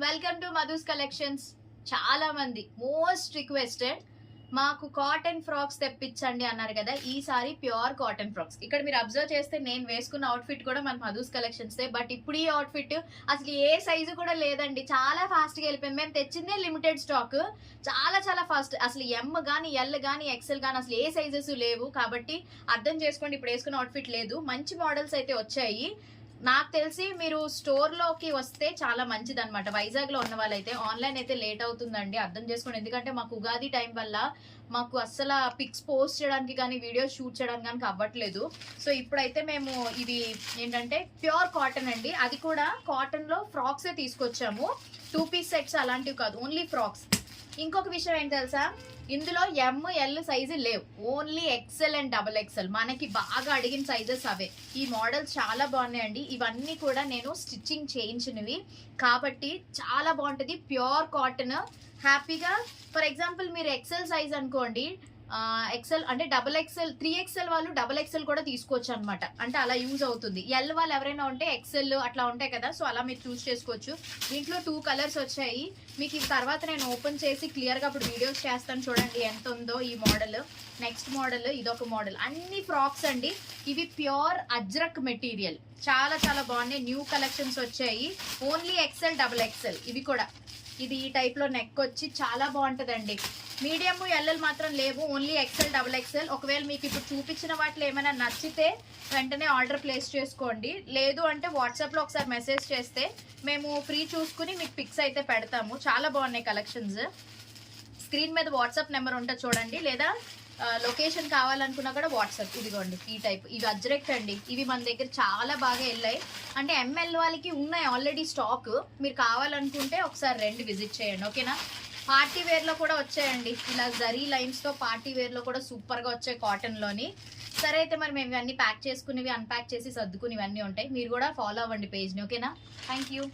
Welcome to Madhu's collections. చాలా మంది most requested మాకు కాటన్ ఫ్రాక్స్ తెప్పించండి అన్నారు కదా. ఈసారి ప్యూర్ కాటన్ ఫ్రాక్స్. ఇక్కడ మీరు అబ్జర్వ్ చేస్తే నేను వేసుకున్న అవుట్ఫిట్ కూడా మన మధుస్ కలెక్షన్స్. బట్ ఇప్పుడు ఈ అవుట్ఫిట్ అసలు ఏ సైజు కూడా లేదండి, చాలా ఫాస్ట్గా వెళ్ళిపోయింది. మేము తెచ్చిందే లిమిటెడ్ స్టాక్, చాలా ఫాస్ట్. అసలు ఎమ్ కానీ ఎల్ కానీ ఎక్సెల్ కానీ అసలు ఏ సైజెస్ లేవు. కాబట్టి అర్థం చేసుకోండి, ఇప్పుడు వేసుకున్న అవుట్ఫిట్ లేదు. మంచి మోడల్స్ అయితే వచ్చాయి. నాకు తెలిసి మీరు స్టోర్లోకి వస్తే చాలా మంచిది అనమాట. వైజాగ్లో ఉన్న వాళ్ళైతే. ఆన్లైన్ అయితే లేట్ అవుతుందండి, అర్థం చేసుకోండి. ఎందుకంటే మాకు ఉగాది టైం వల్ల మాకు అస్సలు పిక్స్ పోస్ట్ చేయడానికి కానీ వీడియోస్ షూట్ చేయడానికి కానీ అవ్వట్లేదు. సో ఇప్పుడైతే మేము ఇది ఏంటంటే ప్యూర్ కాటన్ అండి, అది కూడా కాటన్లో ఫ్రాక్సే తీసుకొచ్చాము. 2 పీస్ సెట్స్ అలాంటివి కాదు, ఓన్లీ ఫ్రాక్స్. ఇంకొక విషయం ఏంటి తెలుసా, ఇందులో ఎమ్ ఎల్ సైజు లేవు, only XL and double XL. మనకి బాగా అడిగిన సైజెస్ అవే. ఈ మోడల్స్ చాలా బాగున్నాయండి. ఇవన్నీ కూడా నేను స్టిచ్చింగ్ చేయించినవి కాబట్టి చాలా బాగుంటుంది. Pure cotton. హ్యాపీగా ఫర్ ఎగ్జాంపుల్ మీరు ఎక్సెల్ సైజ్ అనుకోండి, ఎక్సెల్ అంటే డబుల్ ఎక్సెల్, 3XL వాళ్ళు డబుల్ ఎక్సెల్ కూడా తీసుకోవచ్చు అనమాట. అంటే అలా యూజ్ అవుతుంది. ఎల్ వాళ్ళు ఎవరైనా ఉంటే ఎక్సెల్ అట్లా ఉంటాయి కదా, సో అలా మీరు చూస్ చేసుకోవచ్చు. దీంట్లో 2 కలర్స్ వచ్చాయి. మీకు ఈ తర్వాత నేను ఓపెన్ చేసి క్లియర్గా అప్పుడు వీడియోస్ చేస్తాను, చూడండి ఎంత ఉందో ఈ మోడల్. నెక్స్ట్ మోడల్ ఇదొక మోడల్. అన్ని ఫ్రాక్స్ అండి. ఇవి ప్యూర్ అజ్రక్ మెటీరియల్. చాలా బాగున్నాయి. న్యూ కలెక్షన్స్ వచ్చాయి. Only XL double XL. ఇవి కూడా ఇది ఈ టైప్లో నెక్ వచ్చి చాలా బాగుంటుందండి. మీడియం ఎల్ఎల్ మాత్రం లేవు, ఓన్లీ ఎక్సెల్ డబుల్ ఎక్సెల్. ఒకవేళ మీకు ఇప్పుడు చూపించిన వాటిలో ఏమైనా నచ్చితే వెంటనే ఆర్డర్ ప్లేస్ చేసుకోండి. లేదు అంటే వాట్సాప్లో ఒకసారి మెసేజ్ చేస్తే మేము ఫ్రీ చూసుకుని మీకు పిక్స్ అయితే పెడతాము. చాలా బాగున్నాయి కలెక్షన్స్. స్క్రీన్ మీద వాట్సాప్ నెంబర్ ఉంటుంది చూడండి, లేదా లొకేషన్ కావాలనుకున్నా కూడా వాట్సాప్. ఇదిగోండి ఈ టైప్. ఇవి అజ్రెక్ట్ అండి. ఇవి మన దగ్గర చాలా బాగా వెళ్ళాయి. అంటే ఎంఎల్ వాళ్ళకి ఉన్నాయి ఆల్రెడీ స్టాక్. మీరు కావాలనుకుంటే ఒకసారి రండి, విజిట్ చేయండి, ఓకేనా. పార్టీ వేర్లో కూడా వచ్చాయండి, ఇలా జరీ లైన్స్తో పార్టీ వేర్లో కూడా సూపర్గా వచ్చాయి కాటన్లోని. సరే అయితే మరి మేము ఇవన్నీ ప్యాక్ చేసుకునేవి, అన్ప్యాక్ చేసి సర్దుకుని ఇవన్నీ ఉంటాయి. మీరు కూడా ఫాలో అవ్వండి పేజ్ని, ఓకేనా. Thank you.